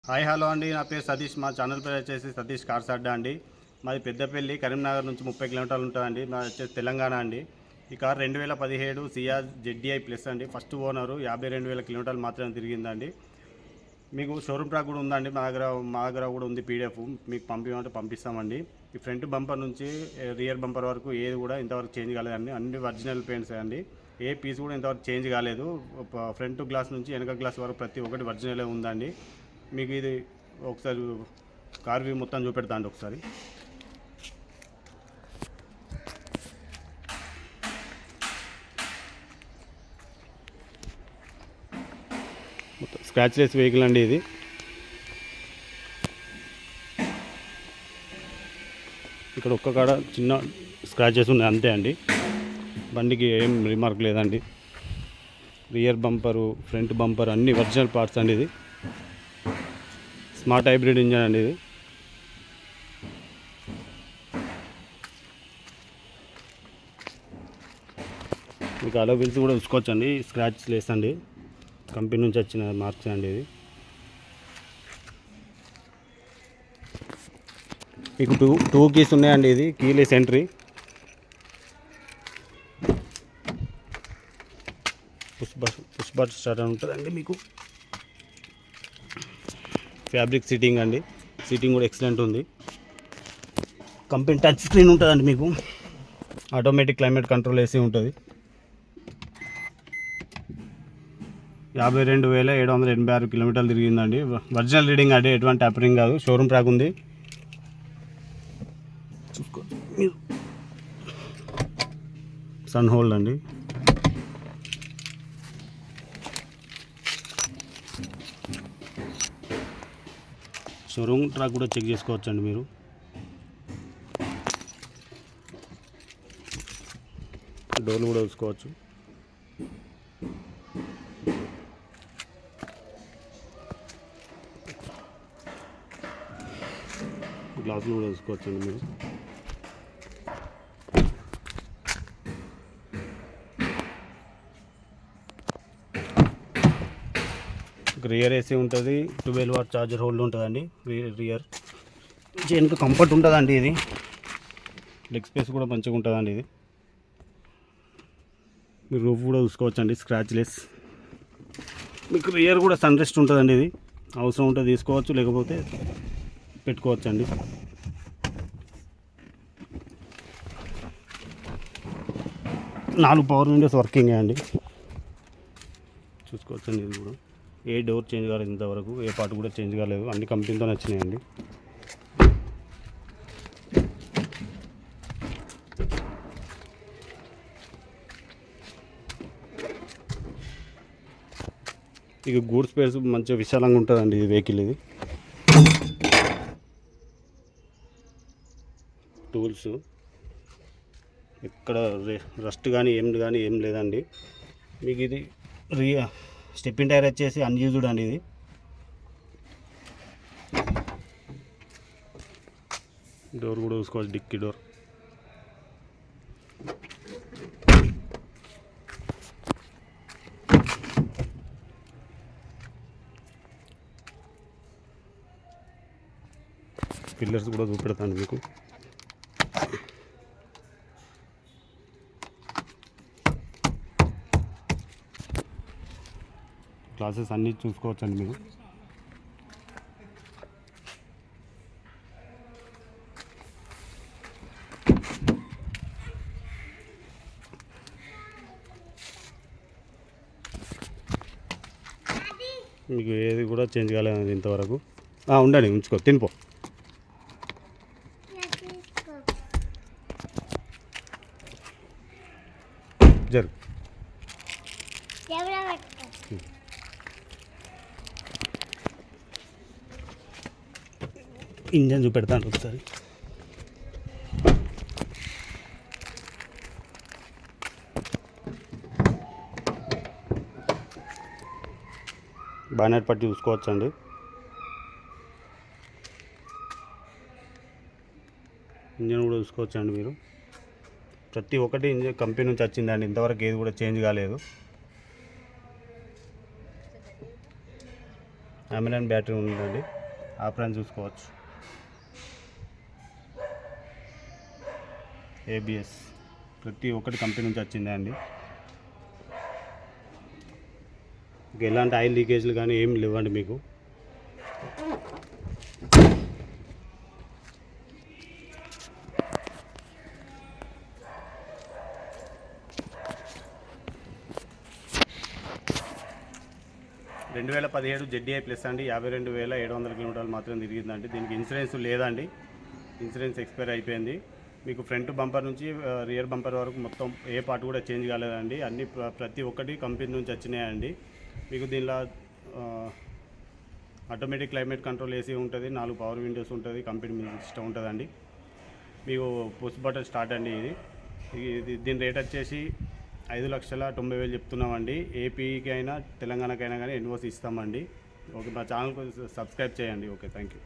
Hi hello అండి, నా పేరు సతీష్. మా ఛానల్ పేరు వచ్చేసి సతీష్ కార్స్ అడ్డా అండి. మాది పెద్దపల్లి, కరీంనగర్ నుంచి 30 కిలోమీటర్లు ఉంటుందండి. మాది వచ్చేసి తెలంగాణ అండి. ఈ కార్ 2017 సియాజ్ జెడ్డీఐ ప్లస్ అండి. ఫస్ట్ ఓనరు, 52,000 కిలోమీటర్లు మాత్రమే తిరిగిందండి. మీకు షోరూమ్ ట్రాక్ కూడా ఉందండి. మా దగ్గర కూడా ఉంది పీడిఎఫ్. మీకు పంపించమంటే పంపిస్తామండి. ఈ ఫ్రంట్ బంపర్ నుంచి రియర్ బంపర్ వరకు ఏది కూడా ఇంతవరకు చేంజ్ కాలేదండి. అన్ని ఒరిజినల్ పెయింట్స్ అండి. ఏ పీస్ కూడా ఇంతవరకు చేంజ్ కాలేదు. ఫ్రంట్ గ్లాస్ నుంచి వెనక గ్లాస్ వరకు ప్రతి ఒక్కటి ఒరిజినలే ఉందండి. మీకు ఇది ఒకసారి కార్ వ్యూ మొత్తం చూపెడతా అండి. ఒకసారి మొత్తం స్క్రాచ్లెస్ వెహికల్ అండి ఇది. ఇక్కడ ఒక్క కాడ చిన్న స్క్రాచెస్ ఉన్నాయి అంతే అండి. బండికి ఏం రిమార్క్ లేదండి. రియర్ బంపరు, ఫ్రంట్ బంపర్ అన్ని ఒరిజినల్ పార్ట్స్ అండి. ఇది స్మార్ట్ హైబ్రిడ్ ఇంజన్ అండి. ఇది మీకు అలో వీల్స్ కూడా చూసుకోవచ్చండి. స్క్రాచ్ లెస్ అండి, కంపెనీ నుంచి వచ్చిన మార్క్స్ అండి. ఇది మీకు టూ కీస్ ఉన్నాయండి. ఇది keyless entry. Push button start అని ఉంటుందండి. మీకు ఫ్యాబ్రిక్ సీటింగ్ అండి. సీటింగ్ కూడా ఎక్సలెంట్ ఉంది. కంపెనీ టచ్ స్క్రీన్ ఉంటుందండి. మీకు ఆటోమేటిక్ క్లైమేట్ కంట్రోల్ ఏసీ ఉంటుంది. 52,786 కిలోమీటర్లు తిరిగిందండి. ఒరిజినల్ రీడింగ్ అండి, ఎటువంటి ట్యాపరింగ్ కాదు. షోరూమ్ ట్రాక్ ఉంది. చూసుకోవచ్చు. సన్ హోల్డ్ అండి. షోరూమ్ ట్రాక్ కూడా చెక్ చేసుకోవచ్చండి మీరు. డోర్లు కూడా చూసుకోవచ్చు. గ్లాసులు కూడా చూసుకోవచ్చండి మీరు. రియర్ ఏసీ ఉంటుంది. 12 వాట్ ఛార్జర్ హోల్డ్ ఉంటుందండి. రియర్ వెనుక కంఫర్ట్ ఉంటుందండి. ఇది లెగ్ స్పేస్ కూడా మంచిగా ఉంటుందండి. ఇది మీరు రూఫ్ కూడా చూసుకోవచ్చండి, స్క్రాచ్ లెస్. మీకు రియర్ కూడా సన్ రెస్ట్ ఉంటుందండి. ఇది అవసరం ఉంటే తీసుకోవచ్చు, లేకపోతే పెట్టుకోవచ్చండి. 4 పవర్ విండోస్ వర్కింగ్ అండి. చూసుకోవచ్చండి. ఇది కూడా ఏ డోర్ చేంజ్ కాలేదు ఇంతవరకు, ఏ పార్ట్ కూడా చేంజ్ కాలేదు. అన్ని కంపెనీతో వచ్చినాయండి. ఇక గూడ్స్ స్పేస్ మంచిగా విశాలంగా ఉంటుందండి ఈ వెహికల్. ఇది టూల్స్ ఎక్కడ రస్ట్ కానీ ఏం లేదండి. మీకు ఇది స్టెప్పింగ్ టైర్ వచ్చేసి అన్యూజ్డ్ అండి. ఇది డోర్ కూడా చూసుకోవచ్చు, డిక్కీ డోర్. పిల్లర్స్ కూడా చూపెడతాను మీకు. క్లాసెస్ అన్నీ చూసుకోవచ్చండి మీరు. మీకు ఏది కూడా చేంజ్ కాలేదు ఇంతవరకు. ఉండండి, ఉంచుకో, తినిపో. జరు ఇంజన్ చూపెడతాను ఒకసారి. బానెట్ పట్టి చూసుకోవచ్చండి. ఇంజన్ కూడా చూసుకోవచ్చండి మీరు. ప్రతి ఒక్కటి ఇంజన్ కంపెనీ నుంచి వచ్చిందండి. ఇంతవరకు ఏది కూడా చేంజ్ కాలేదు. అమెరాన్ బ్యాటరీ ఉందండి, ఆప్రాన్ చూసుకోవచ్చు. ఏబిఎస్ ప్రతి ఒక్కటి కంపెనీ నుంచి వచ్చిందే అండి. ఎలాంటి ఆయిల్ లీకేజ్లు కానీ ఏం లేవండి మీకు. రెండు 2017 ZDI ప్లస్ అండి, 52,700 కిలోమీటర్లు మాత్రం తిరిగిందండి. దీనికి ఇన్సూరెన్స్ లేదండి, ఇన్సూరెన్స్ ఎక్స్పైర్ అయిపోయింది. మీకు ఫ్రంట్ బంపర్ నుంచి రియర్ బంపర్ వరకు మొత్తం ఏ పార్ట్ కూడా చేంజ్ కాలేదండి. అన్ని ప్రతి ఒక్కటి కంపెనీ నుంచి వచ్చినాయండి. మీకు దీనిలో ఆటోమేటిక్ క్లైమేట్ కంట్రోల్ ఏసీ ఉంటుంది, 4 పవర్ విండోస్ ఉంటుంది, కంపెనీ మ్యూజిక్ సిస్టమ్ ఉంటుందండి. మీకు పుష్ బటన్ స్టార్ట్ అండి. దీని రేట్ వచ్చేసి 5,90,000 చెప్తున్నామండి. ఏపీకి అయినా తెలంగాణకైనా కానీ ఎన్ఓసి ఇస్తామండి. ఓకే, మా ఛానల్కి సబ్స్క్రైబ్ చేయండి. Okay, thank you.